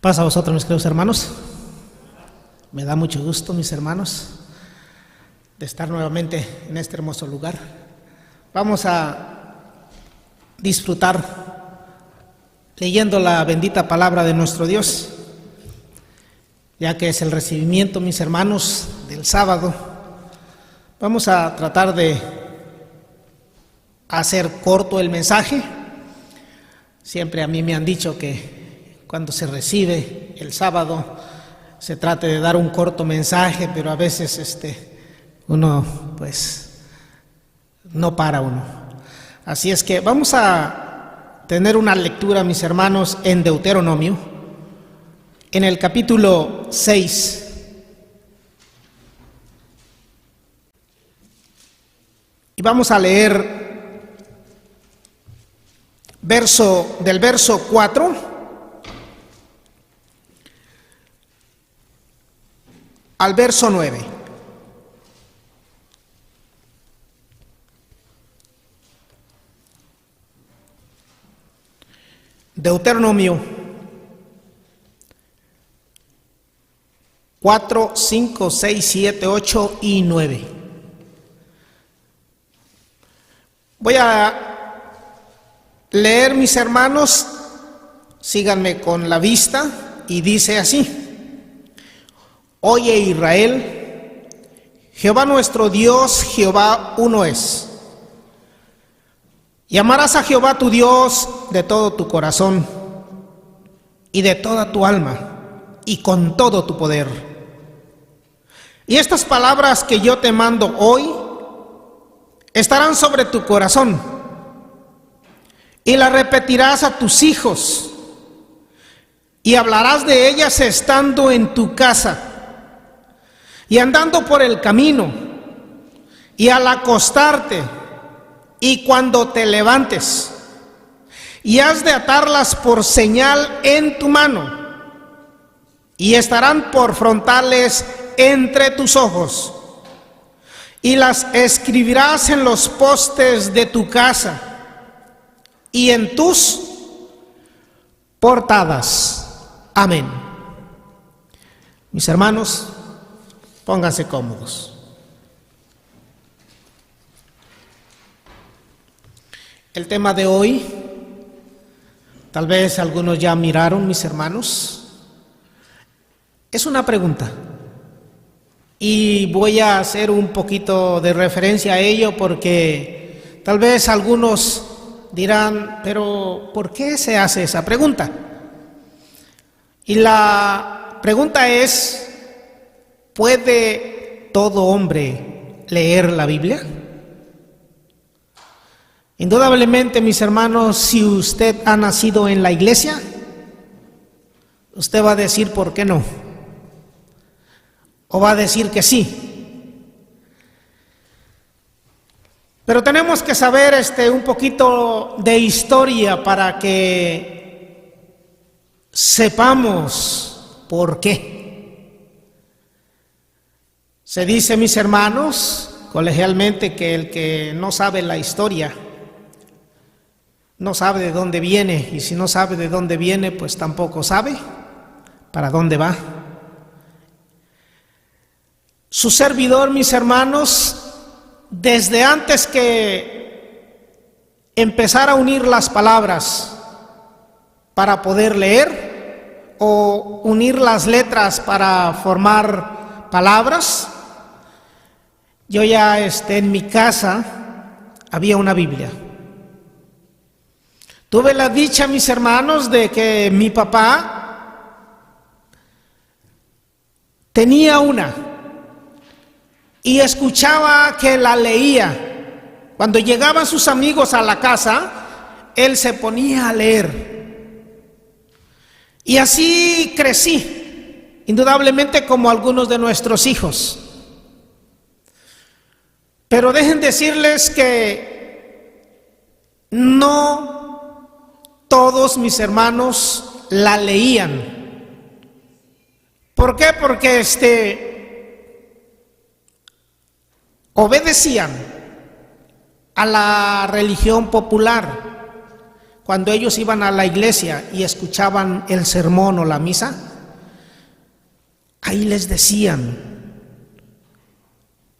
Paz a vosotros, mis queridos hermanos. Me da mucho gusto, mis hermanos, de estar nuevamente en este hermoso lugar. Vamos a disfrutar leyendo la bendita palabra de nuestro Dios, ya que es el recibimiento, mis hermanos, del sábado. Vamos a tratar de hacer corto el mensaje. Siempre a mí me han dicho que cuando se recibe el sábado se trate de dar un corto mensaje, pero a veces uno pues no para uno. Así es que vamos a tener una lectura, mis hermanos, en Deuteronomio, en el capítulo 6. Y vamos a leer del verso 4 al verso 9. Deuteronomio 4, 5, 6, 7, 8 y 9. Voy a leer, mis hermanos, síganme con la vista, y dice así: Oye, Israel, Jehová nuestro Dios, Jehová uno es. Y amarás a Jehová tu Dios de todo tu corazón y de toda tu alma y con todo tu poder. Y estas palabras que yo te mando hoy estarán sobre tu corazón, y las repetirás a tus hijos, y hablarás de ellas estando en tu casa, y andando por el camino, y al acostarte, y cuando te levantes, y has de atarlas por señal en tu mano, y estarán por frontales entre tus ojos, y las escribirás en los postes de tu casa y en tus portadas. Amén. Mis hermanos, pónganse cómodos. El tema de hoy, tal vez algunos ya miraron, mis hermanos, es una pregunta. Y voy a hacer un poquito de referencia a ello porque tal vez algunos dirán, pero ¿por qué se hace esa pregunta? Y la pregunta es: ¿puede todo hombre leer la Biblia? Indudablemente, mis hermanos, si usted ha nacido en la iglesia, usted va a decir ¿por qué no? O va a decir que sí. Pero tenemos que saber un poquito de historia para que sepamos por qué. Se dice, mis hermanos, colegialmente, que el que no sabe la historia no sabe de dónde viene, y si no sabe de dónde viene, pues tampoco sabe para dónde va. Su servidor, mis hermanos, desde antes que empezara a unir las palabras para poder leer o unir las letras para formar palabras, yo ya en mi casa había una Biblia. Tuve la dicha, mis hermanos, de que mi papá tenía una y escuchaba que la leía. Cuando llegaban sus amigos a la casa, él se ponía a leer. Y así crecí, indudablemente como algunos de nuestros hijos. Pero dejen decirles que no todos, mis hermanos, la leían. ¿Por qué? Porque obedecían a la religión popular, cuando ellos iban a la iglesia y escuchaban el sermón o la misa, ahí les decían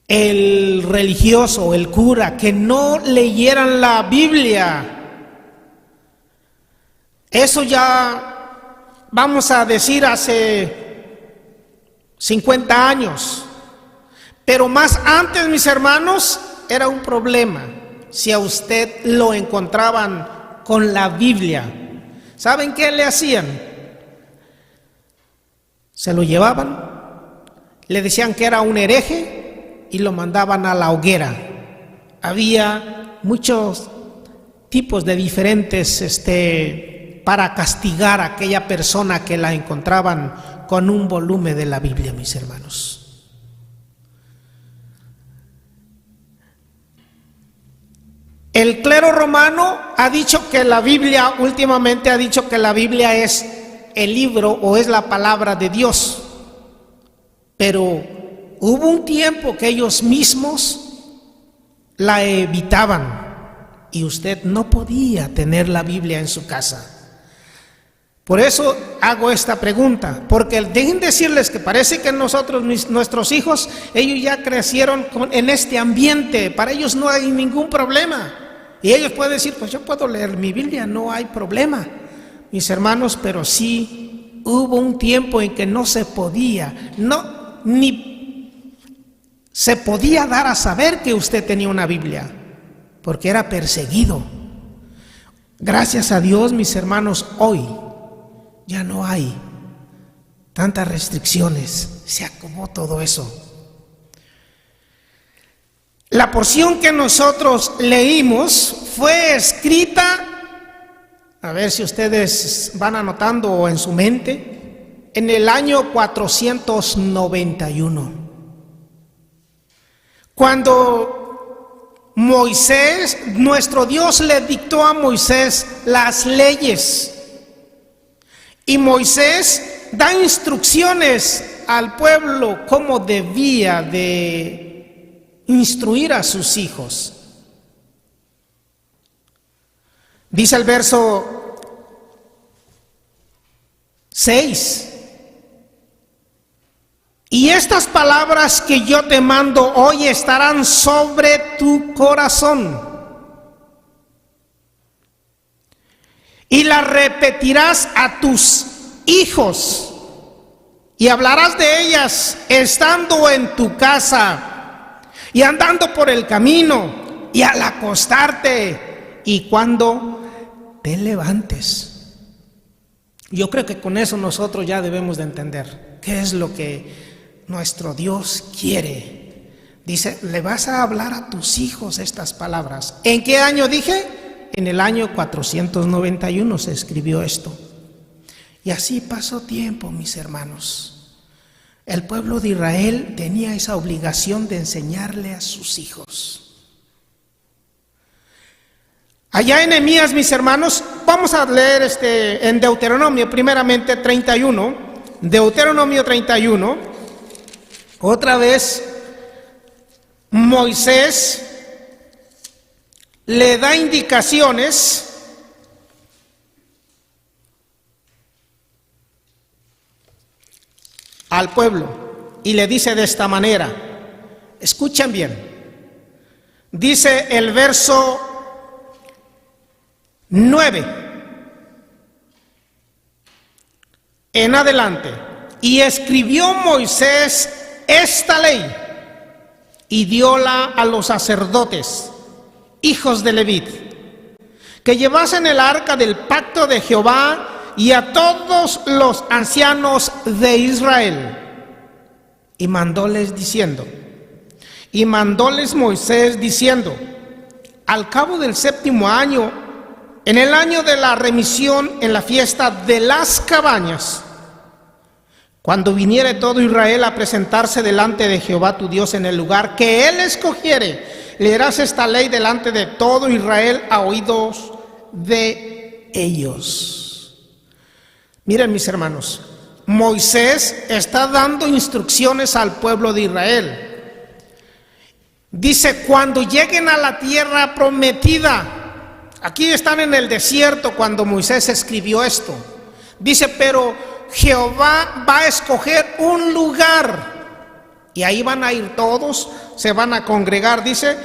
el religioso, el cura, que no leyeran la Biblia. Eso ya, vamos a decir, hace 50 años. Pero más antes, mis hermanos, era un problema si a usted lo encontraban con la Biblia. ¿Saben qué le hacían? Se lo llevaban, le decían que era un hereje y lo mandaban a la hoguera. Había muchos tipos de diferentes para castigar a aquella persona que la encontraban con un volumen de la Biblia, mis hermanos. El clero romano ha dicho que la Biblia, últimamente ha dicho que la Biblia es el libro o es la palabra de Dios. Pero hubo un tiempo que ellos mismos la evitaban y usted no podía tener la Biblia en su casa. Por eso hago esta pregunta, porque dejen decirles que parece que nuestros hijos, ellos ya crecieron en este ambiente, para ellos no hay ningún problema. Y ellos pueden decir, pues yo puedo leer mi Biblia, no hay problema, mis hermanos, pero sí hubo un tiempo en que no se podía, ni se podía dar a saber que usted tenía una Biblia, porque era perseguido. Gracias a Dios, mis hermanos, hoy ya no hay tantas restricciones, se acabó todo eso. La porción que nosotros leímos fue escrita, a ver si ustedes van anotando en su mente, en el año 491. Cuando Moisés, nuestro Dios, le dictó a Moisés las leyes. Y Moisés da instrucciones al pueblo cómo debía de instruir a sus hijos. Dice el verso 6: y estas palabras que yo te mando hoy estarán sobre tu corazón, y las repetirás a tus hijos, y hablarás de ellas estando en tu casa, y andando por el camino, y al acostarte, y cuando te levantes. Yo creo que con eso nosotros ya debemos de entender qué es lo que nuestro Dios quiere. Dice, le vas a hablar a tus hijos estas palabras. ¿En qué año dije? En el año 491 se escribió esto. Y así pasó tiempo, mis hermanos. El pueblo de Israel tenía esa obligación de enseñarle a sus hijos. Allá en Nehemías, mis hermanos, vamos a leer en Deuteronomio, primeramente 31, Deuteronomio 31, otra vez Moisés le da indicaciones al pueblo y le dice de esta manera, escuchen bien, dice el verso 9 en adelante: y escribió Moisés esta ley y dióla a los sacerdotes, hijos de Leví, que llevasen el arca del pacto de Jehová, y a todos los ancianos de Israel. Y mandóles Moisés diciendo, al cabo del 7º año, en el año de la remisión, en la fiesta de las cabañas, cuando viniere todo Israel a presentarse delante de Jehová tu Dios en el lugar que él escogiere, leerás esta ley delante de todo Israel a oídos de ellos. Miren, mis hermanos, Moisés está dando instrucciones al pueblo de Israel. Dice, cuando lleguen a la tierra prometida, Aquí están en el desierto cuando Moisés escribió esto. Dice, pero Jehová va a escoger un lugar y ahí van a ir todos, se van a congregar. Dice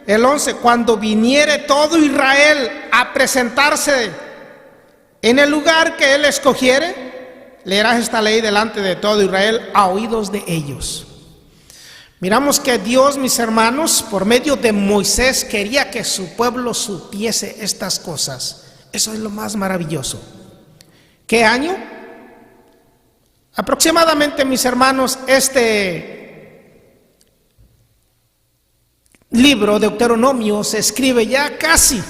el 11, cuando viniere todo Israel a presentarse en el lugar que él escogiere, leerás esta ley delante de todo Israel a oídos de ellos. Miramos que Dios, mis hermanos, por medio de Moisés quería que su pueblo supiese estas cosas. Eso es lo más maravilloso. ¿Qué año? Aproximadamente, mis hermanos, este libro, Deuteronomio, se escribe ya casi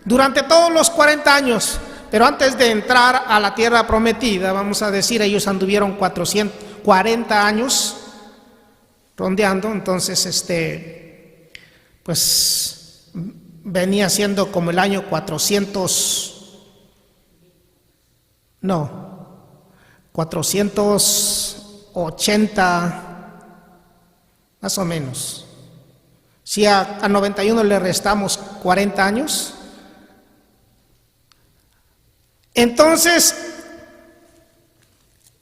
durante todos los 40 años. Pero antes de entrar a la tierra prometida, vamos a decir, ellos anduvieron 440 años rondeando, entonces pues venía siendo como el año 480 más o menos. Si a 91 le restamos 40 años, entonces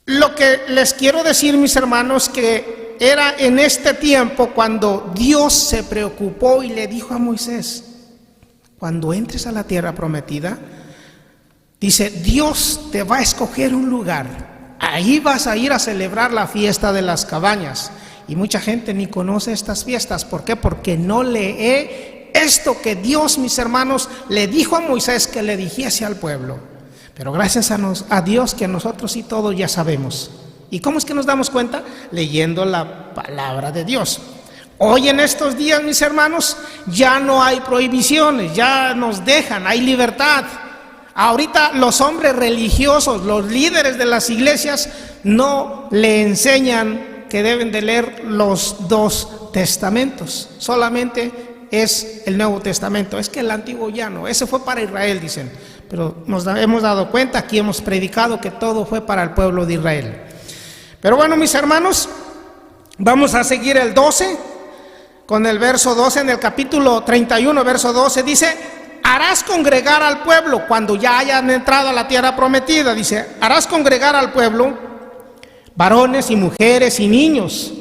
lo que les quiero decir, mis hermanos, que era en este tiempo cuando Dios se preocupó y le dijo a Moisés, cuando entres a la tierra prometida, dice, Dios te va a escoger un lugar, ahí vas a ir a celebrar la fiesta de las cabañas. Y mucha gente ni conoce estas fiestas. ¿Por qué? Porque no lee esto que Dios, mis hermanos, le dijo a Moisés que le dijese al pueblo. Pero gracias a Dios que nosotros y todos ya sabemos. ¿Y cómo es que nos damos cuenta? Leyendo la palabra de Dios. Hoy en estos días, mis hermanos, ya no hay prohibiciones, ya nos dejan, hay libertad. Ahorita los hombres religiosos, los líderes de las iglesias, no le enseñan que deben de leer los dos testamentos. Solamente es el Nuevo Testamento. Es que el Antiguo ya no, ese fue para Israel, dicen. Pero nos hemos dado cuenta, aquí hemos predicado que todo fue para el pueblo de Israel. Pero bueno, mis hermanos, vamos a seguir el 12, con el verso 12, en el capítulo 31, verso 12, dice, harás congregar al pueblo, cuando ya hayan entrado a la tierra prometida, dice, harás congregar al pueblo, varones y mujeres y niños,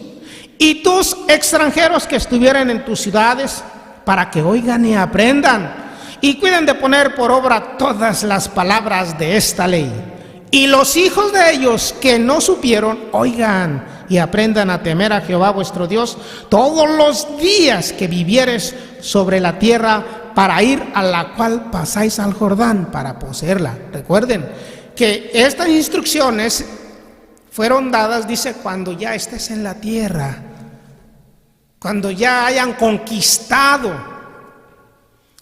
y tus extranjeros que estuvieran en tus ciudades, para que oigan y aprendan, y cuiden de poner por obra todas las palabras de esta ley. Y los hijos de ellos que no supieron, oigan y aprendan a temer a Jehová vuestro Dios todos los días que vivieres sobre la tierra para ir a la cual pasáis al Jordán para poseerla. Recuerden que estas instrucciones fueron dadas, dice, cuando ya estés en la tierra, cuando ya hayan conquistado.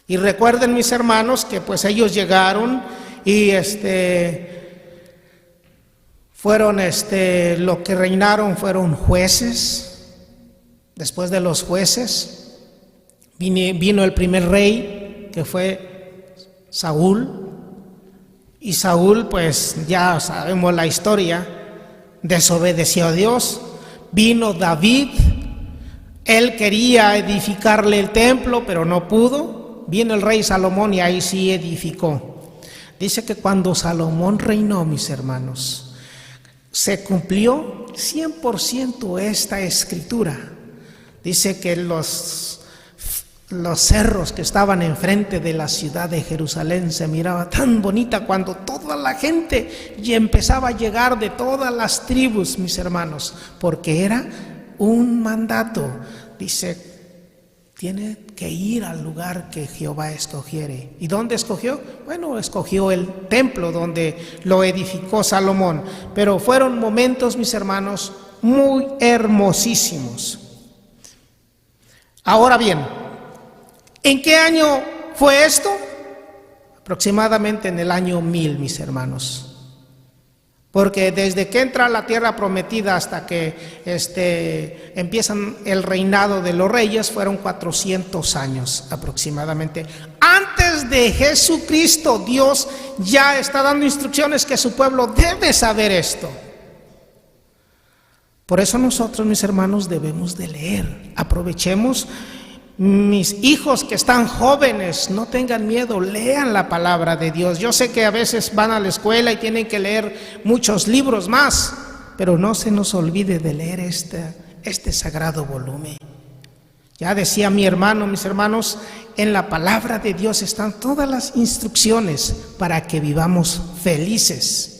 Y recuerden, mis hermanos, que pues ellos llegaron y fueron lo que reinaron fueron jueces. Después de los jueces vino el primer rey, que fue Saúl. Y Saúl, pues ya sabemos la historia, desobedeció a Dios. Vino David, él quería edificarle el templo, pero no pudo. Vino el rey Salomón y ahí sí edificó. Dice que cuando Salomón reinó, mis hermanos, se cumplió 100% esta escritura. Dice que los cerros que estaban enfrente de la ciudad de Jerusalén se miraba tan bonita cuando toda la gente ya empezaba a llegar de todas las tribus, mis hermanos, porque era un mandato. Dice, tiene que ir al lugar que Jehová escogiere. ¿Y dónde escogió? Bueno, escogió el templo donde lo edificó Salomón. Pero fueron momentos, mis hermanos, muy hermosísimos. Ahora bien, ¿en qué año fue esto? Aproximadamente en el año 1000, mis hermanos. Porque desde que entra la tierra prometida hasta que empiezan el reinado de los reyes fueron 400 años aproximadamente. Antes de Jesucristo, Dios ya está dando instrucciones que su pueblo debe saber esto. Por eso nosotros, mis hermanos, debemos de leer. Aprovechemos mis hijos que están jóvenes, no tengan miedo, lean la palabra de Dios. Yo sé que a veces van a la escuela y tienen que leer muchos libros más, pero no se nos olvide de leer este sagrado volumen. Ya decía mi hermano, mis hermanos, en la palabra de Dios están todas las instrucciones para que vivamos felices.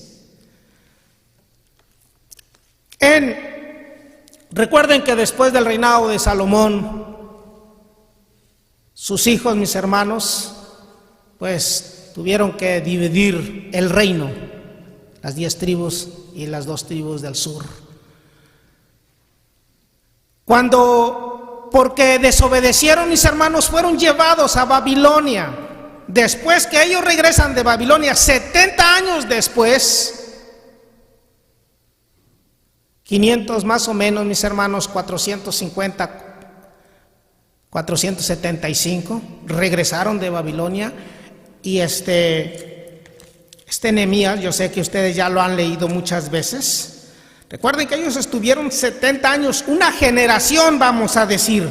Recuerden que después del reinado de Salomón, sus hijos, mis hermanos, pues tuvieron que dividir el reino, las 10 tribus y las 2 tribus del sur. Porque desobedecieron, mis hermanos, fueron llevados a Babilonia. Después que ellos regresan de Babilonia, 70 años después, 500 más o menos, mis hermanos, 450, 475, regresaron de Babilonia. Y Nehemías, yo sé que ustedes ya lo han leído muchas veces. Recuerden que ellos estuvieron 70 años, una generación, vamos a decir,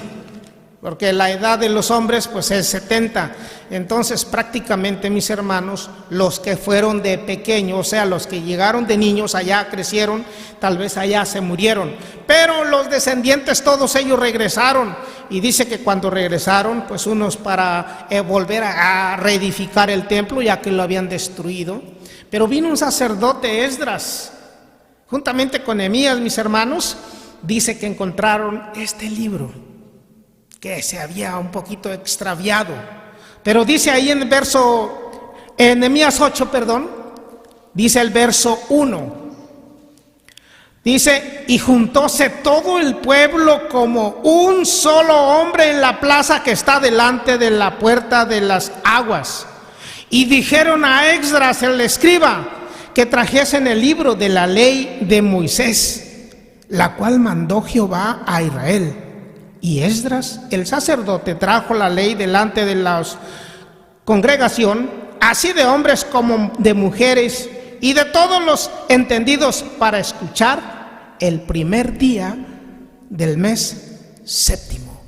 porque la edad de los hombres pues es 70. Entonces prácticamente, mis hermanos, los que fueron de pequeños, o sea, los que llegaron de niños, allá crecieron, tal vez allá se murieron, pero los descendientes todos ellos regresaron. Y dice que cuando regresaron, pues unos para volver a reedificar el templo, ya que lo habían destruido. Pero vino un sacerdote, Esdras, juntamente con Nehemías, mis hermanos, dice que encontraron este libro que se había un poquito extraviado. Pero dice ahí en Nehemías 8, dice el verso 1. Dice: y juntóse todo el pueblo como un solo hombre en la plaza que está delante de la puerta de las aguas. Y dijeron a Esdras el escriba que trajesen el libro de la ley de Moisés, la cual mandó Jehová a Israel. Y Esdras, el sacerdote, trajo la ley delante de la congregación, así de hombres como de mujeres, y de todos los entendidos, para escuchar el primer día del mes séptimo.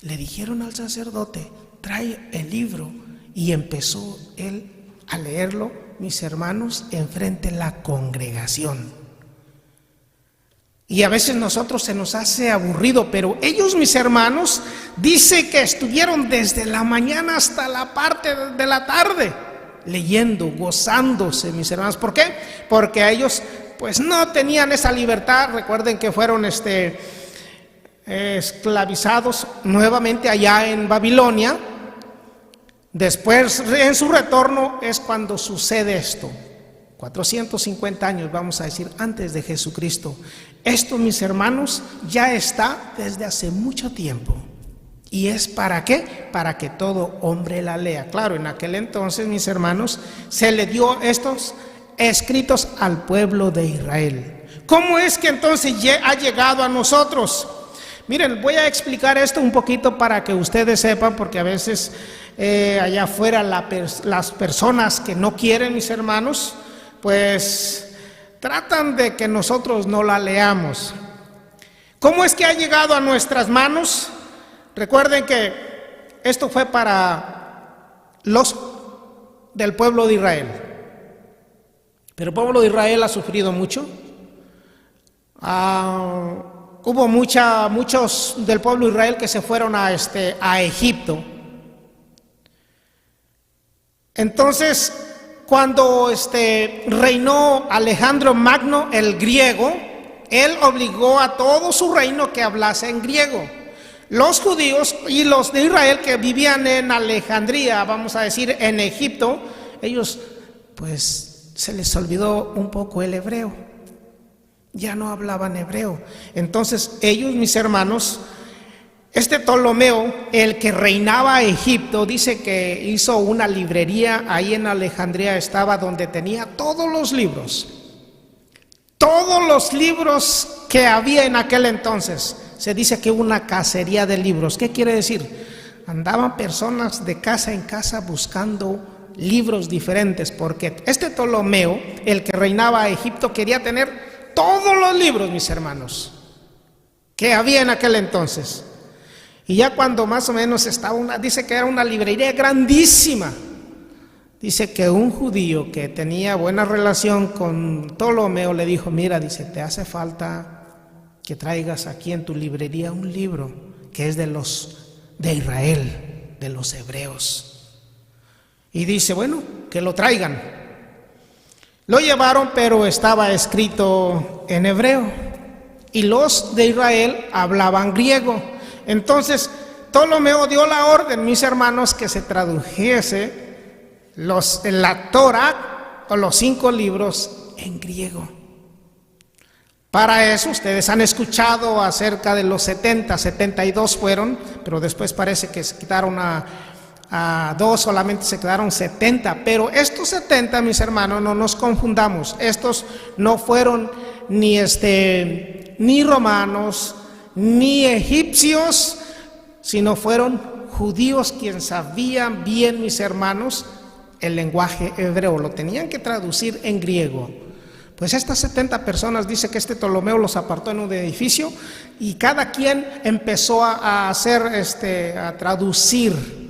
Le dijeron al sacerdote: trae el libro, y empezó él a leerlo, mis hermanos, enfrente de la congregación. Y a veces nosotros se nos hace aburrido, pero ellos, mis hermanos, dice que estuvieron desde la mañana hasta la parte de la tarde leyendo, gozándose, mis hermanos. ¿Por qué? Porque a ellos pues no tenían esa libertad. Recuerden que fueron esclavizados nuevamente allá en Babilonia. Después, en su retorno, es cuando sucede esto. 450 años, vamos a decir, antes de Jesucristo. Esto, mis hermanos, ya está desde hace mucho tiempo. ¿Y es para qué? Para que todo hombre la lea. Claro, en aquel entonces, mis hermanos, se le dio estos escritos al pueblo de Israel. ¿Cómo es que entonces ha llegado a nosotros? Miren, voy a explicar esto un poquito para que ustedes sepan, porque a veces allá afuera las personas que no quieren, mis hermanos, pues tratan de que nosotros no la leamos. ¿Cómo es que ha llegado a nuestras manos? Recuerden que esto fue para los del pueblo de Israel. Pero el pueblo de Israel ha sufrido mucho. Hubo muchos del pueblo de Israel que se fueron a Egipto. Entonces, cuando reinó Alejandro Magno, el griego, él obligó a todo su reino que hablase en griego. Los judíos y los de Israel que vivían en Alejandría, vamos a decir en Egipto, ellos pues se les olvidó un poco el hebreo, ya no hablaban hebreo. Entonces ellos, mis hermanos, Ptolomeo, el que reinaba Egipto, dice que hizo una librería ahí en Alejandría, estaba donde tenía todos los libros que había en aquel entonces. Se dice que hubo una cacería de libros. ¿Qué quiere decir? Andaban personas de casa en casa buscando libros diferentes, porque Ptolomeo, el que reinaba Egipto, quería tener todos los libros, mis hermanos, que había en aquel entonces. Y ya cuando más o menos dice que era una librería grandísima. Dice que un judío que tenía buena relación con Ptolomeo le dijo: mira, dice, te hace falta que traigas aquí en tu librería un libro que es de Israel, de los hebreos. Y dice, bueno, que lo traigan. Lo llevaron, pero estaba escrito en hebreo y los de Israel hablaban griego. Entonces Ptolomeo dio la orden, mis hermanos, que se tradujese la Torá o los 5 libros en griego. Para eso ustedes han escuchado acerca de los 72 fueron, pero después parece que se quitaron a 2, solamente se quedaron 70. Pero estos 70, mis hermanos, no nos confundamos, estos no fueron ni romanos, ni egipcios, sino fueron judíos quienes sabían bien, mis hermanos, el lenguaje hebreo, lo tenían que traducir en griego. Pues estas 70 personas, dice que Ptolomeo los apartó en un edificio y cada quien empezó a traducir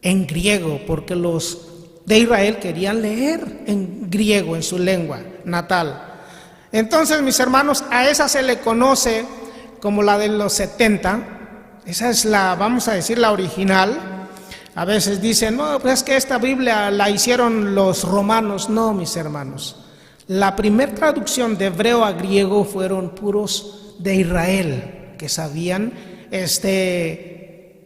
en griego, porque los de Israel querían leer en griego, en su lengua natal. Entonces, mis hermanos, a esa se le conoce como la de los 70. Esa es vamos a decir, la original. A veces dicen, no, pues es que esta Biblia la hicieron los romanos. No, mis hermanos. La primera traducción de hebreo a griego fueron puros de Israel, que sabían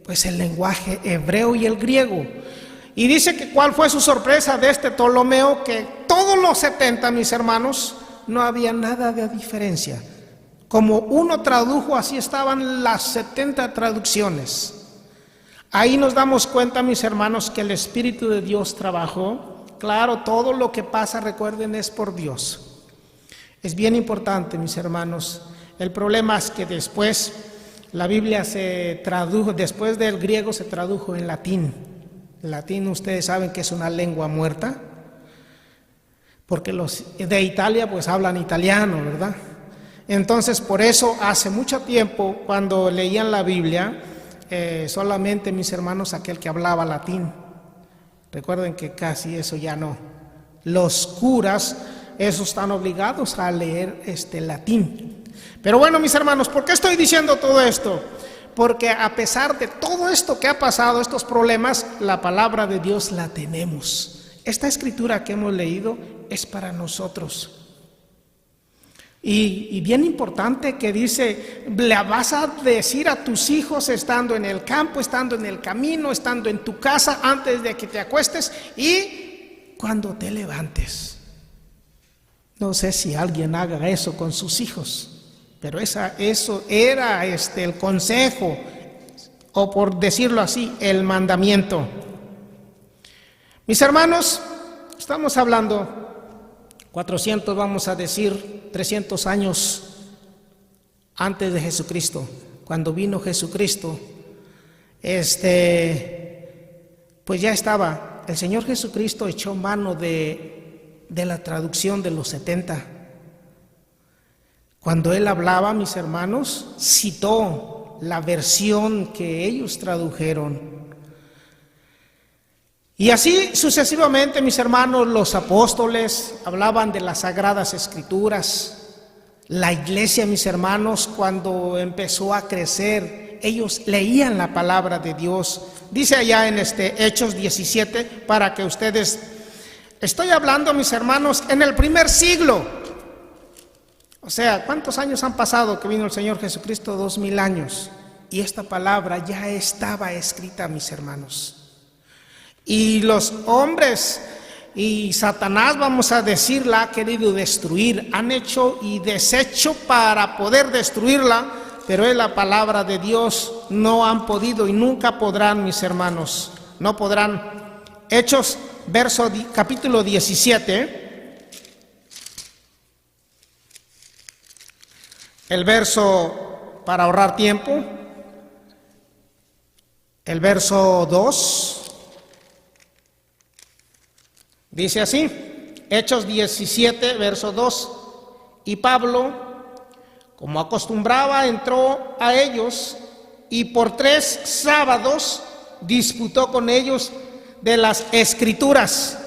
pues el lenguaje hebreo y el griego. Y dice que cuál fue su sorpresa de Ptolomeo, que todos los 70, mis hermanos, no había nada de diferencia. Como uno tradujo, así estaban las 70 traducciones. Ahí nos damos cuenta, mis hermanos, que el Espíritu de Dios trabajó. Claro, todo lo que pasa, recuerden, es por Dios. Es bien importante, mis hermanos. El problema es que después la Biblia se tradujo, después del griego se tradujo en latín. El latín, ustedes saben que es una lengua muerta, porque los de Italia pues hablan italiano, ¿verdad? Entonces, por eso hace mucho tiempo, cuando leían la Biblia, solamente, mis hermanos, aquel que hablaba latín. Recuerden que casi eso ya no. Los curas, esos están obligados a leer latín. Pero bueno, mis hermanos, ¿por qué estoy diciendo todo esto? Porque a pesar de todo esto que ha pasado, estos problemas, la palabra de Dios la tenemos. Esta escritura que hemos leído es para nosotros. Y bien importante que dice, le vas a decir a tus hijos estando en el campo, estando en el camino, estando en tu casa, antes de que te acuestes y cuando te levantes. No sé si alguien haga eso con sus hijos, pero eso era el consejo, o por decirlo así, el mandamiento. Mis hermanos, estamos hablando 400, vamos a decir 300 años antes de Jesucristo. Cuando vino Jesucristo, pues ya estaba, el Señor Jesucristo echó mano de la traducción de los 70. Cuando Él hablaba, mis hermanos, citó la versión que ellos tradujeron. Y así sucesivamente, mis hermanos, los apóstoles hablaban de las sagradas escrituras. La iglesia, mis hermanos, cuando empezó a crecer, ellos leían la palabra de Dios. Dice allá en Hechos 17, para que ustedes, estoy hablando, mis hermanos, en el primer siglo. O sea, ¿cuántos años han pasado que vino el Señor Jesucristo? 2000 años. Y esta palabra ya estaba escrita, mis hermanos. Y los hombres y Satanás, vamos a decir, la ha querido destruir. Han hecho y deshecho para poder destruirla, pero es la palabra de Dios. No han podido y nunca podrán, mis hermanos. No podrán. Hechos, capítulo 17. El verso, para ahorrar tiempo, el verso 2. Dice así, Hechos 17, verso 2. Y Pablo, como acostumbraba, entró a ellos y por 3 sábados disputó con ellos de las Escrituras,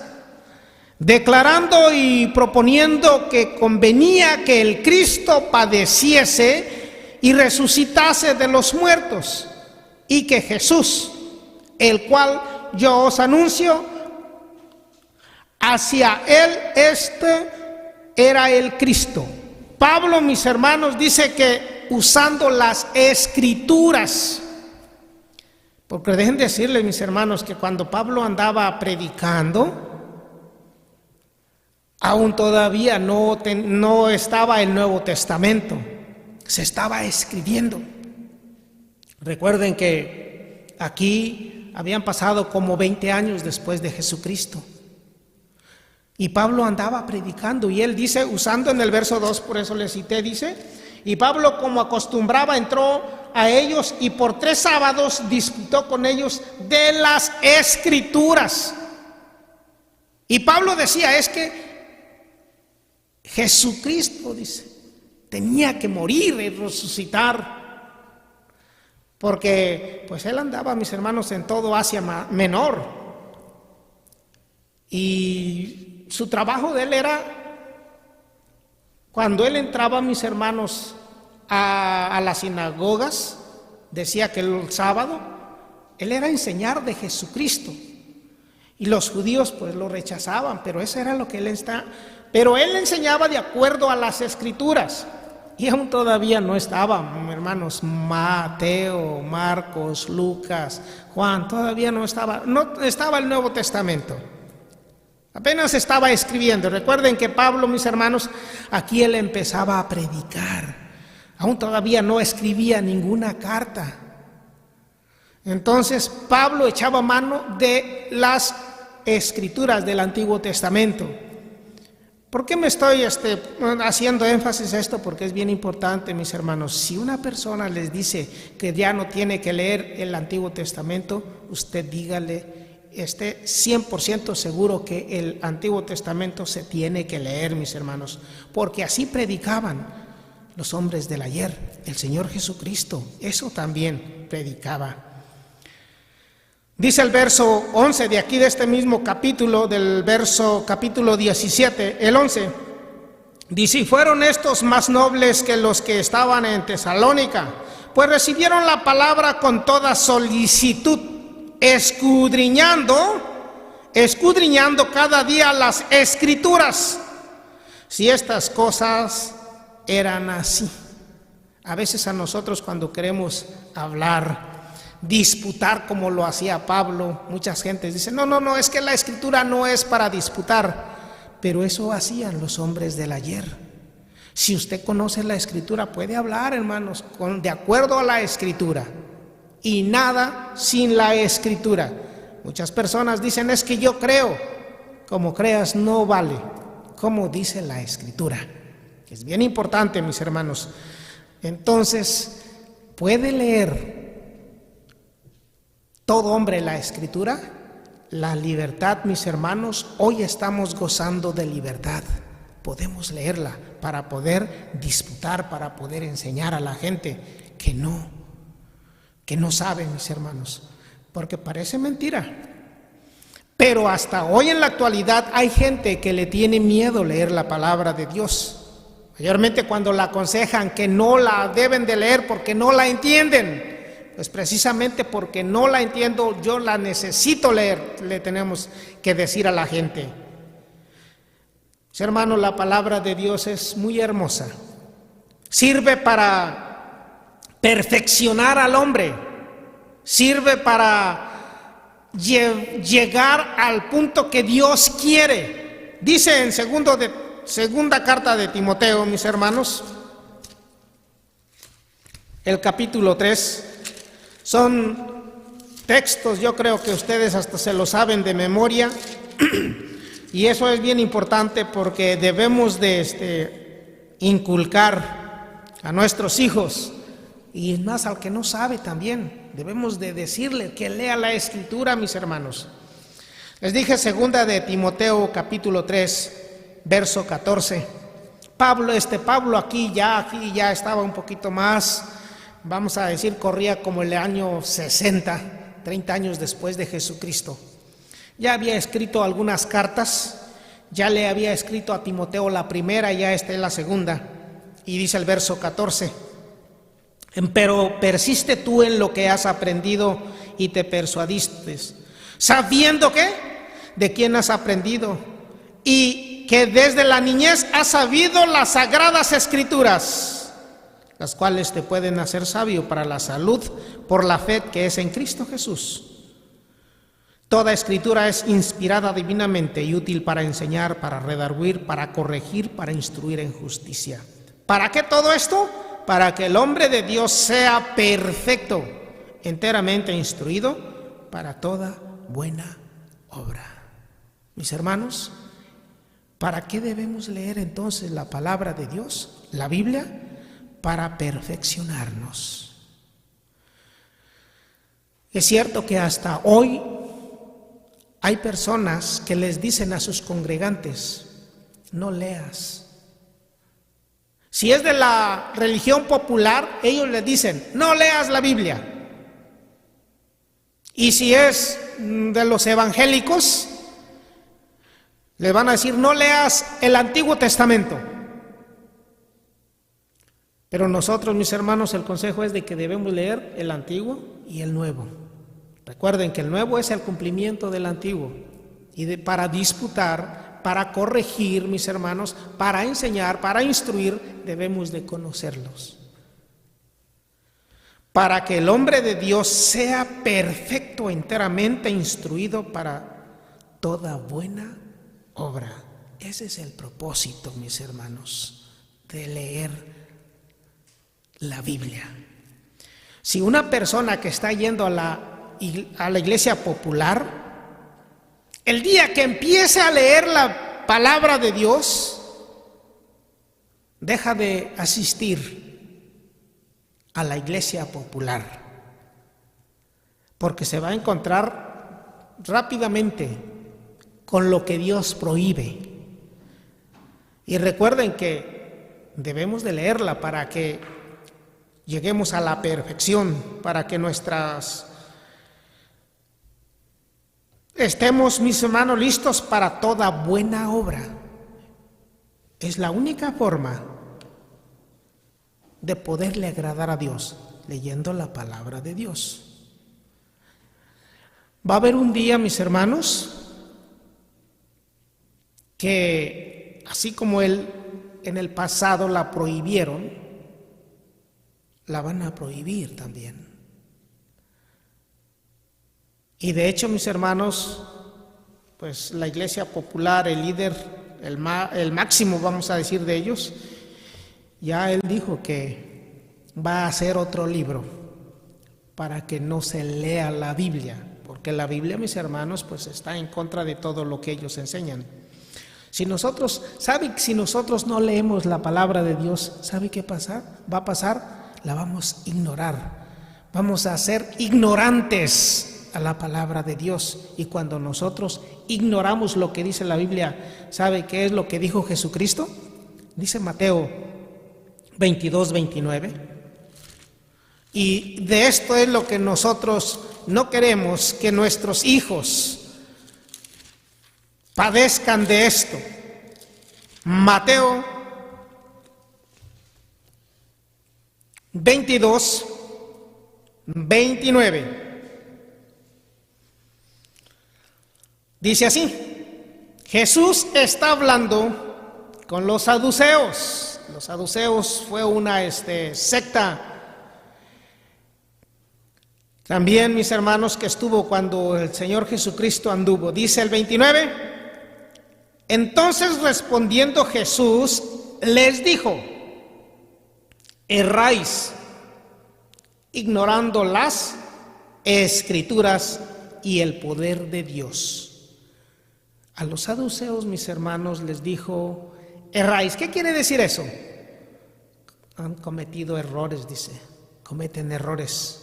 declarando y proponiendo que convenía que el Cristo padeciese y resucitase de los muertos, y que Jesús, el cual yo os anuncio, hacia él era el Cristo. Pablo, mis hermanos, dice que usando las Escrituras, porque dejen decirles, mis hermanos, que cuando Pablo andaba predicando, aún todavía no estaba el Nuevo Testamento, se estaba escribiendo. Recuerden que aquí habían pasado como 20 años después de Jesucristo. Y Pablo andaba predicando, y él dice, usando en el verso 2, por eso le cité, dice: y Pablo, como acostumbraba, entró a ellos y por 3 sábados disputó con ellos de las Escrituras. Y Pablo decía, es que Jesucristo, dice, tenía que morir y resucitar, porque pues él andaba, mis hermanos, en todo Asia Menor, y su trabajo de él era, cuando él entraba, mis hermanos, a las sinagogas, decía que el sábado, él era enseñar de Jesucristo, y los judíos pues lo rechazaban, pero eso era lo que pero él enseñaba de acuerdo a las Escrituras, y aún todavía no estaban, hermanos, Mateo, Marcos, Lucas, Juan, todavía no estaba el Nuevo Testamento. Apenas estaba escribiendo. Recuerden que Pablo, mis hermanos, aquí él empezaba a predicar. Aún todavía no escribía ninguna carta. Entonces Pablo echaba mano de las Escrituras del Antiguo Testamento. ¿Por qué me estoy haciendo énfasis a esto? Porque es bien importante, mis hermanos. Si una persona les dice que ya no tiene que leer el Antiguo Testamento, usted dígale, esté 100% seguro que el Antiguo Testamento se tiene que leer, mis hermanos, porque así predicaban los hombres del ayer. El Señor Jesucristo, eso también predicaba. Dice el verso 11 de aquí, de este mismo capítulo, capítulo 17, el 11, dice: y fueron estos más nobles que los que estaban en Tesalónica, pues recibieron la palabra con toda solicitud, escudriñando cada día las Escrituras, si estas cosas eran así. A veces a nosotros, cuando queremos hablar, disputar como lo hacía Pablo, muchas gentes dicen, no, es que la Escritura no es para disputar, pero eso hacían los hombres del ayer. Si usted conoce la Escritura, puede hablar, hermanos, de acuerdo a la Escritura, y nada sin la Escritura. Muchas personas dicen, es que yo creo. Como creas no vale, como dice la Escritura. Es bien importante, mis hermanos. Entonces, ¿puede leer todo hombre la Escritura? La libertad, mis hermanos, hoy estamos gozando de libertad. Podemos leerla para poder disputar, para poder enseñar a la gente que no sabe, mis hermanos, porque parece mentira. Pero hasta hoy en la actualidad hay gente que le tiene miedo leer la palabra de Dios. Mayormente cuando la aconsejan que no la deben de leer porque no la entienden. Pues precisamente porque no la entiendo, yo la necesito leer, le tenemos que decir a la gente. Mis hermanos, la palabra de Dios es muy hermosa. Sirve para perfeccionar al hombre. Sirve para llegar al punto que Dios quiere. Dice en segunda carta de Timoteo, mis hermanos, el capítulo 3, son textos, yo creo que ustedes hasta se lo saben de memoria, y eso es bien importante porque debemos de inculcar a nuestros hijos, y más al que no sabe también, debemos de decirle que lea la Escritura, mis hermanos. Les dije segunda de Timoteo capítulo 3, verso 14. Pablo aquí ya estaba un poquito más vamos a decir, corría como el año 60, 30 años después de Jesucristo. Ya había escrito algunas cartas, ya le había escrito a Timoteo la primera, ya esta es la segunda, y dice el verso 14: pero persiste tú en lo que has aprendido y te persuadiste, sabiendo que de quién has aprendido y que desde la niñez has sabido las sagradas escrituras, las cuales te pueden hacer sabio para la salud por la fe que es en Cristo Jesús. Toda escritura es inspirada divinamente y útil para enseñar, para redarguir, para corregir, para instruir en justicia. ¿Para qué todo esto? Para que el hombre de Dios sea perfecto, enteramente instruido para toda buena obra. Mis hermanos, ¿para qué debemos leer entonces la palabra de Dios, la Biblia? Para perfeccionarnos. Es cierto que hasta hoy hay personas que les dicen a sus congregantes: no leas. Si es de la religión popular, ellos les dicen: no leas la Biblia. Y si es de los evangélicos, les van a decir: no leas el Antiguo Testamento. Pero nosotros, mis hermanos, el consejo es de que debemos leer el Antiguo y el Nuevo. Recuerden que el Nuevo es el cumplimiento del Antiguo, y para disputar, para corregir, mis hermanos, para enseñar, para instruir, debemos de conocerlos. Para que el hombre de Dios sea perfecto, enteramente instruido para toda buena obra. Ese es el propósito, mis hermanos, de leer la Biblia. Si una persona que está yendo a la iglesia popular, el día que empiece a leer la palabra de Dios, deja de asistir a la iglesia popular, porque se va a encontrar rápidamente con lo que Dios prohíbe. Y recuerden que debemos de leerla para que lleguemos a la perfección, para que estemos, mis hermanos, listos para toda buena obra. Es la única forma de poderle agradar a Dios, leyendo la palabra de Dios. Va a haber un día, mis hermanos, que así como en el pasado la prohibieron, la van a prohibir también. Y de hecho, mis hermanos, pues la iglesia popular, el líder, el máximo, vamos a decir, de ellos, ya él dijo que va a hacer otro libro para que no se lea la Biblia, porque la Biblia, mis hermanos, pues está en contra de todo lo que ellos enseñan. Si nosotros no leemos la palabra de Dios, ¿sabe qué va a pasar? La vamos a ignorar. Vamos a ser ignorantes a la palabra de Dios. Y cuando nosotros ignoramos lo que dice la Biblia, ¿sabe qué es lo que dijo Jesucristo? Dice Mateo 22, 29. Y de esto es lo que nosotros no queremos, que nuestros hijos padezcan de esto. Mateo 22, 29. Dice así: Jesús está hablando con los saduceos. Los saduceos fue una secta. También, mis hermanos, que estuvo cuando el Señor Jesucristo anduvo. Dice el 29: entonces respondiendo Jesús les dijo: erráis, ignorando las Escrituras y el poder de Dios. A los saduceos, mis hermanos, les dijo: erráis. ¿Qué quiere decir eso? Han cometido errores, dice. Cometen errores.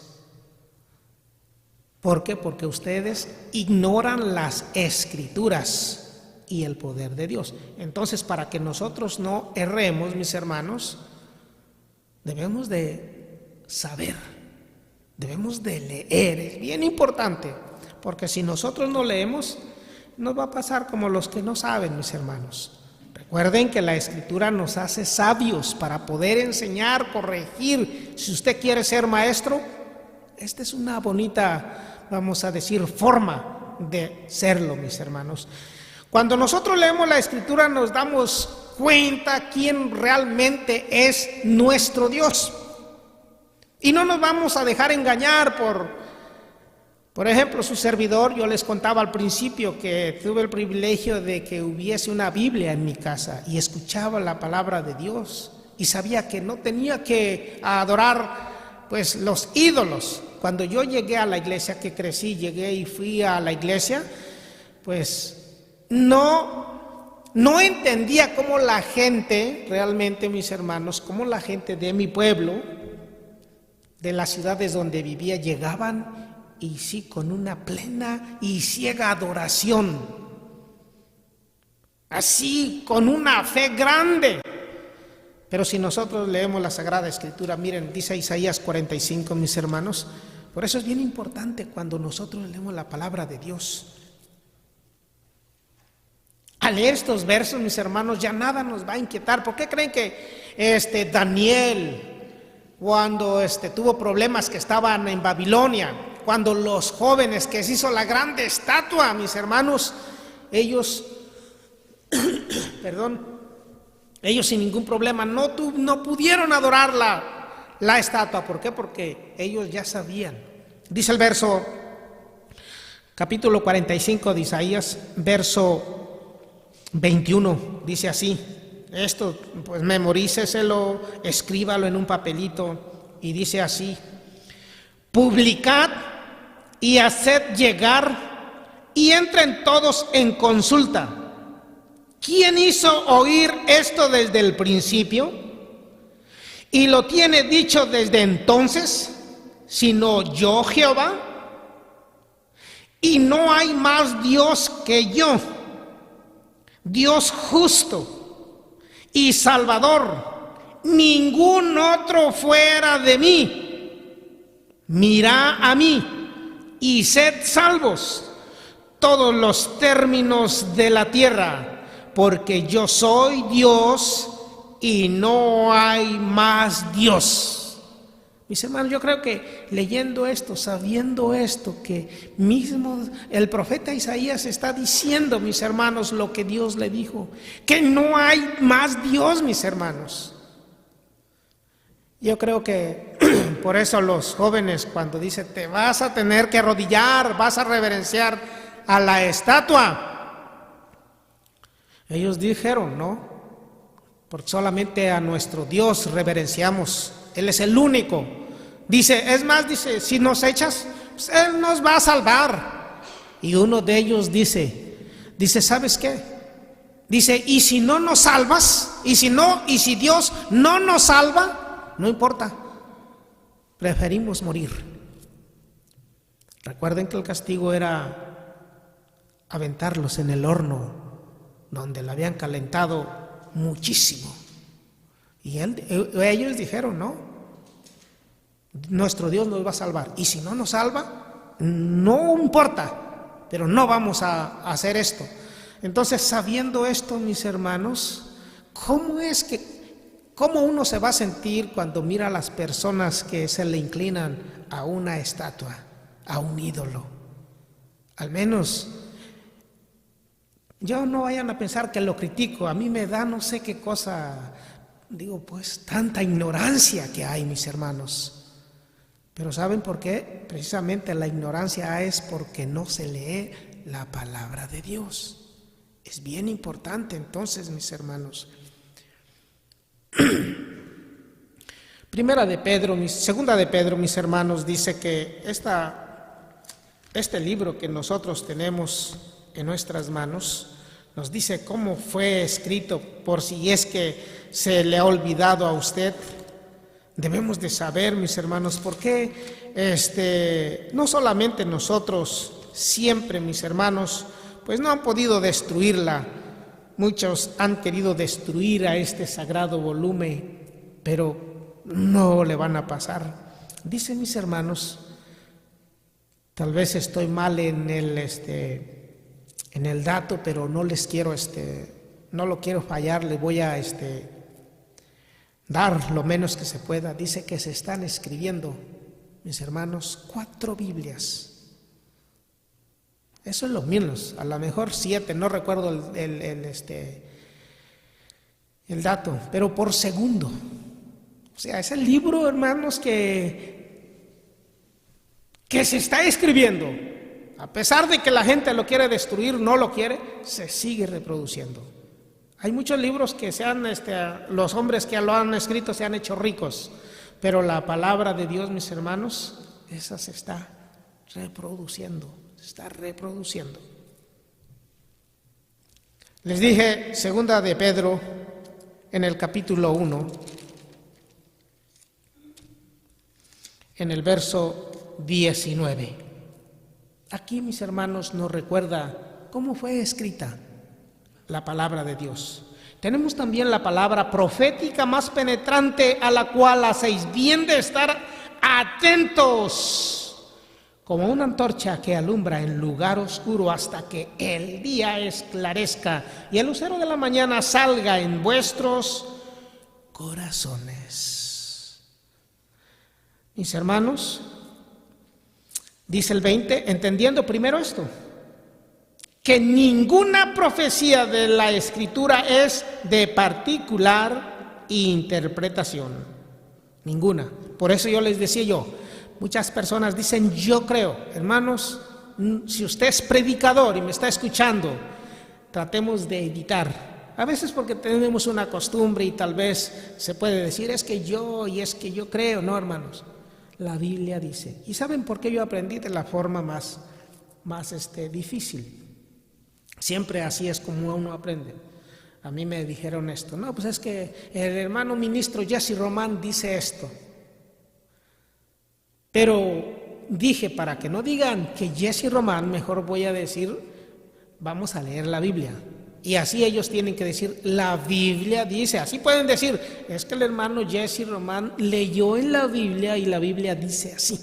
¿Por qué? Porque ustedes ignoran las Escrituras y el poder de Dios. Entonces, para que nosotros no erremos, mis hermanos, debemos de saber, debemos de leer. Es bien importante, porque si nosotros no leemos, nos va a pasar como los que no saben, mis hermanos. Recuerden que la Escritura nos hace sabios para poder enseñar, corregir. Si usted quiere ser maestro, esta es una bonita, vamos a decir, forma de serlo, mis hermanos. Cuando nosotros leemos la Escritura nos damos cuenta quién realmente es nuestro Dios. Y no nos vamos a dejar engañar por ejemplo, su servidor. Yo les contaba al principio que tuve el privilegio de que hubiese una Biblia en mi casa y escuchaba la palabra de Dios y sabía que no tenía que adorar pues los ídolos. Cuando yo llegué a la iglesia, que crecí, llegué y fui a la iglesia, pues no entendía cómo la gente, realmente mis hermanos, cómo la gente de mi pueblo, de las ciudades donde vivía, llegaban y sí, con una plena y ciega adoración, así, con una fe grande. Pero si nosotros leemos la Sagrada Escritura, miren, dice Isaías 45, mis hermanos, por eso es bien importante cuando nosotros leemos la palabra de Dios. Al leer estos versos, mis hermanos, ya nada nos va a inquietar. ¿Por qué creen que Daniel, cuando tuvo problemas que estaban en Babilonia, cuando los jóvenes que se hizo la grande estatua, mis hermanos, ellos ellos sin ningún problema no pudieron adorar la estatua? ¿Por qué? Porque ellos ya sabían. Dice el verso, capítulo 45 de Isaías, verso 21, dice así. Esto pues memoríceselo, escríbalo en un papelito, y dice así: publicad y haced llegar y entren todos en consulta. ¿Quién hizo oír esto desde el principio? Y lo tiene dicho desde entonces, sino yo, Jehová. Y no hay más Dios que yo, Dios justo y Salvador, ningún otro fuera de mí. Mirad a mí y sed salvos todos los términos de la tierra, porque yo soy Dios y no hay más Dios. Mis hermanos, yo creo que leyendo esto, sabiendo esto, que mismo el profeta Isaías está diciendo, mis hermanos, lo que Dios le dijo, que no hay más Dios, mis hermanos. Yo creo que por eso los jóvenes, cuando dicen te vas a tener que arrodillar, vas a reverenciar a la estatua, ellos dijeron, no, porque solamente a nuestro Dios reverenciamos. Él es el único. Dice, es más, dice, si nos echas, pues Él nos va a salvar. Y uno de ellos dice, ¿sabes qué? Dice, y si no nos salvas, y si Dios no nos salva, no importa, preferimos morir. Recuerden que el castigo era aventarlos en el horno donde lo habían calentado muchísimo. Y ellos dijeron, no, nuestro Dios nos va a salvar. Y si no nos salva, no importa, pero no vamos a hacer esto. Entonces, sabiendo esto, mis hermanos, ¿cómo uno se va a sentir cuando mira a las personas que se le inclinan a una estatua, a un ídolo? Al menos, yo no vayan a pensar que lo critico, a mí me da no sé qué cosa, digo, pues tanta ignorancia que hay, mis hermanos. Pero ¿saben por qué? Precisamente la ignorancia es porque no se lee la palabra de Dios. Es bien importante entonces, mis hermanos. Segunda de Pedro, mis hermanos, dice que este libro que nosotros tenemos en nuestras manos nos dice cómo fue escrito, por si es que se le ha olvidado a usted. Debemos de saber, mis hermanos, por qué no solamente nosotros siempre, mis hermanos, pues no han podido destruirla. Muchos han querido destruir a este sagrado volumen, pero no le van a pasar. Dice, mis hermanos, tal vez estoy mal en el dato, pero no les quiero, no lo quiero fallar, les voy a dar lo menos que se pueda. Dice que se están escribiendo, mis hermanos, 4 Biblias. Eso es lo menos, a lo mejor 7, no recuerdo el dato, pero por segundo. O sea, es el libro, hermanos, que se está escribiendo. A pesar de que la gente lo quiere destruir, no lo quiere, se sigue reproduciendo. Hay muchos libros que los hombres que lo han escrito se han hecho ricos, pero la palabra de Dios, mis hermanos, esa se está reproduciendo. Está reproduciendo. Les dije, segunda de Pedro, en el capítulo 1, en el verso 19. Aquí, mis hermanos, nos recuerda cómo fue escrita la palabra de Dios. Tenemos también la palabra profética más penetrante, a la cual hacéis bien de estar atentos, como una antorcha que alumbra en lugar oscuro hasta que el día esclarezca y el lucero de la mañana salga en vuestros corazones. Mis hermanos, dice el 20, entendiendo primero esto, que ninguna profecía de la Escritura es de particular interpretación. Ninguna. Por eso yo les decía muchas personas dicen, yo creo. Hermanos, si usted es predicador y me está escuchando, tratemos de evitar. A veces porque tenemos una costumbre y tal vez se puede decir, es que yo creo. No, hermanos, la Biblia dice. ¿Y saben por qué yo aprendí de la forma más difícil? Siempre así es como uno aprende. A mí me dijeron esto. No, pues es que el hermano ministro Jesse Román dice esto. Pero dije, para que no digan que Jesse Román, mejor voy a decir, vamos a leer la Biblia. Y así ellos tienen que decir, la Biblia dice. Así pueden decir, es que el hermano Jesse Román leyó en la Biblia y la Biblia dice así.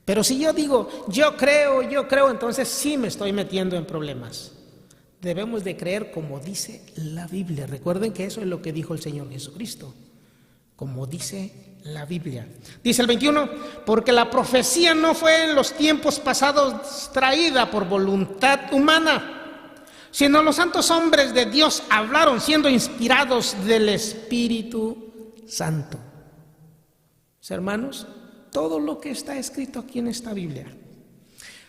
Pero si yo digo, yo creo, entonces sí me estoy metiendo en problemas. Debemos de creer como dice la Biblia. Recuerden que eso es lo que dijo el Señor Jesucristo. Como dice la Biblia. Dice el 21, porque la profecía no fue en los tiempos pasados traída por voluntad humana, sino los santos hombres de Dios hablaron siendo inspirados del Espíritu Santo. Mis hermanos, todo lo que está escrito aquí en esta Biblia.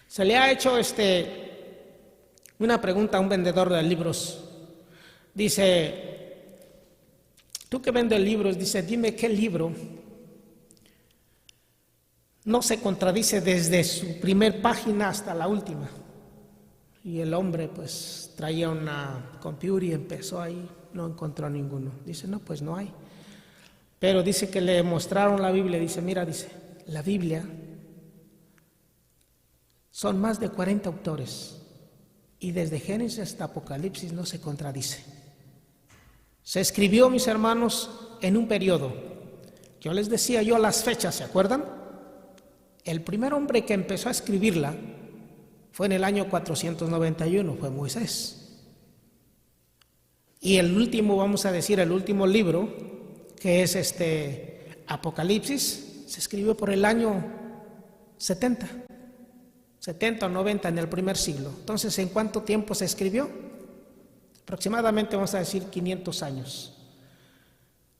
Se le ha hecho una pregunta a un vendedor de libros. Dice, tú que vendes libros, dice, dime qué libro no se contradice desde su primer página hasta la última. Y el hombre pues traía una computer y empezó ahí, no encontró ninguno. Dice, no, pues no hay. Pero dice que le mostraron la Biblia, dice, mira, dice, la Biblia son más de 40 autores y desde Génesis hasta Apocalipsis no se contradice. Se escribió, mis hermanos, en un periodo. Yo les decía las fechas, ¿se acuerdan? El primer hombre que empezó a escribirla fue en el año 491, fue Moisés. Y el último, vamos a decir, el último libro, que es Apocalipsis, se escribió por el año 70 o 90 en el primer siglo. Entonces, ¿en cuánto tiempo se escribió? Aproximadamente, vamos a decir, 500 años.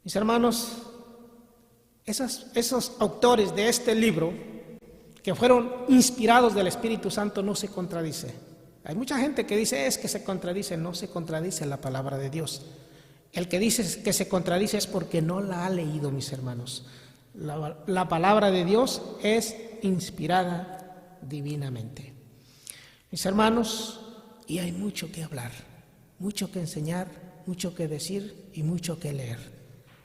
Mis hermanos, esos autores de este libro, que fueron inspirados del Espíritu Santo, no se contradice. Hay mucha gente que dice, es que se contradice. No se contradice la palabra de Dios. El que dice que se contradice es porque no la ha leído, mis hermanos. La palabra de Dios es inspirada divinamente. Mis hermanos, y hay mucho que hablar, mucho que enseñar, mucho que decir y mucho que leer.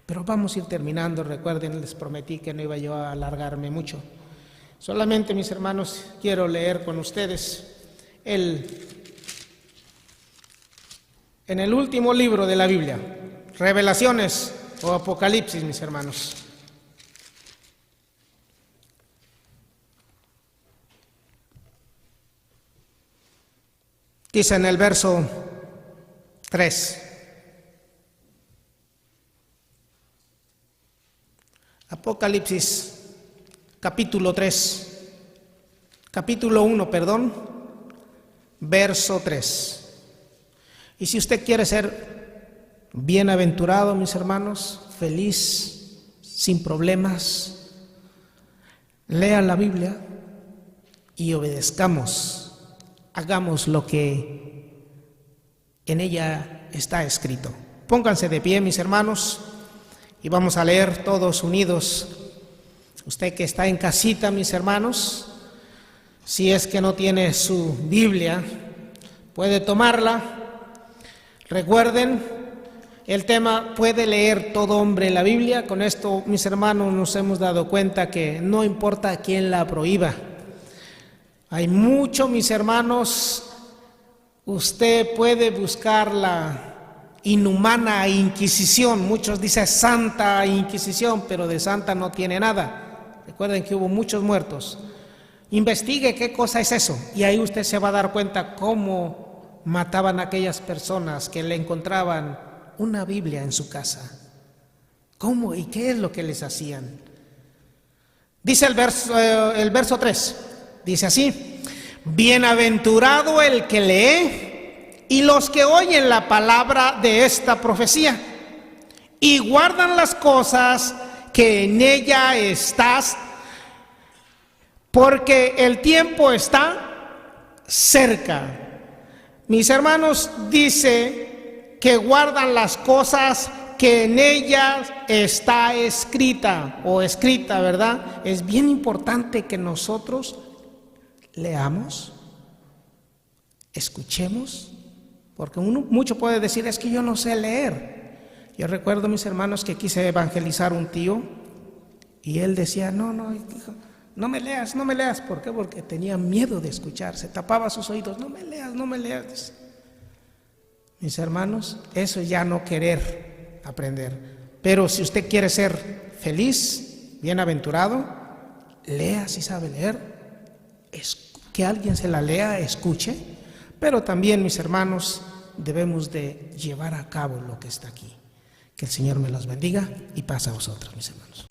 Pero vamos a ir terminando. Recuerden, les prometí que no iba yo a alargarme mucho. Solamente, mis hermanos, quiero leer con ustedes en el último libro de la Biblia, Revelaciones o Apocalipsis, mis hermanos. Dice en el verso 3. Apocalipsis, capítulo 1, verso 3. Y si usted quiere ser bienaventurado, mis hermanos, feliz, sin problemas, lea la Biblia y obedezcamos, hagamos lo que en ella está escrito. Pónganse de pie, mis hermanos, y vamos a leer todos unidos. Usted que está en casita, mis hermanos, si es que no tiene su Biblia, puede tomarla. Recuerden, el tema puede leer todo hombre la Biblia. Con esto, mis hermanos, nos hemos dado cuenta que no importa quién la prohíba. Hay mucho, mis hermanos, usted puede buscar la inhumana Inquisición. Muchos dicen Santa Inquisición, pero de santa no tiene nada. Recuerden que hubo muchos muertos. Investigue qué cosa es eso, y ahí usted se va a dar cuenta cómo mataban a aquellas personas que le encontraban una Biblia en su casa. ¿Cómo y qué es lo que les hacían? Dice el verso 3, dice así: bienaventurado el que lee y los que oyen la palabra de esta profecía y guardan las cosas que en ella estás, porque el tiempo está cerca. Mis hermanos, dice que guardan las cosas que en ellas está escrita, ¿verdad? Es bien importante que nosotros leamos, escuchemos, porque mucho puede decir, es que yo no sé leer. Yo recuerdo, mis hermanos, que quise evangelizar un tío y él decía, no, hijo, no me leas. ¿Por qué? Porque tenía miedo de escuchar, se tapaba sus oídos. No me leas. Mis hermanos, eso es ya no querer aprender. Pero si usted quiere ser feliz, bienaventurado, lea si sabe leer, que alguien se la lea, escuche. Pero también, mis hermanos, debemos de llevar a cabo lo que está aquí. Que el Señor me los bendiga y paz a vosotros, mis hermanos.